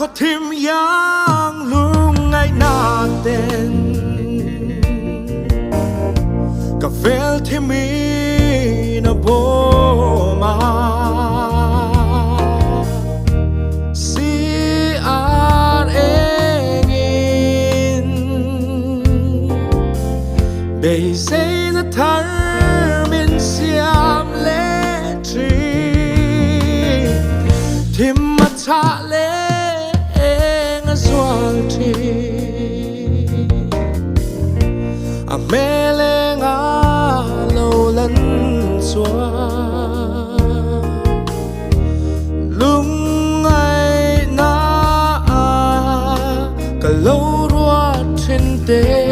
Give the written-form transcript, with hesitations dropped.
có thêm yang luôn ngày na tên cà phê thêm mi na bố mà si ar engin bây giờ ta thar min siam lệ tri thêm mặt cha lệ a mê lê ngã lâu lẫn xóa lúc ngày na cả lâu ruột trên tê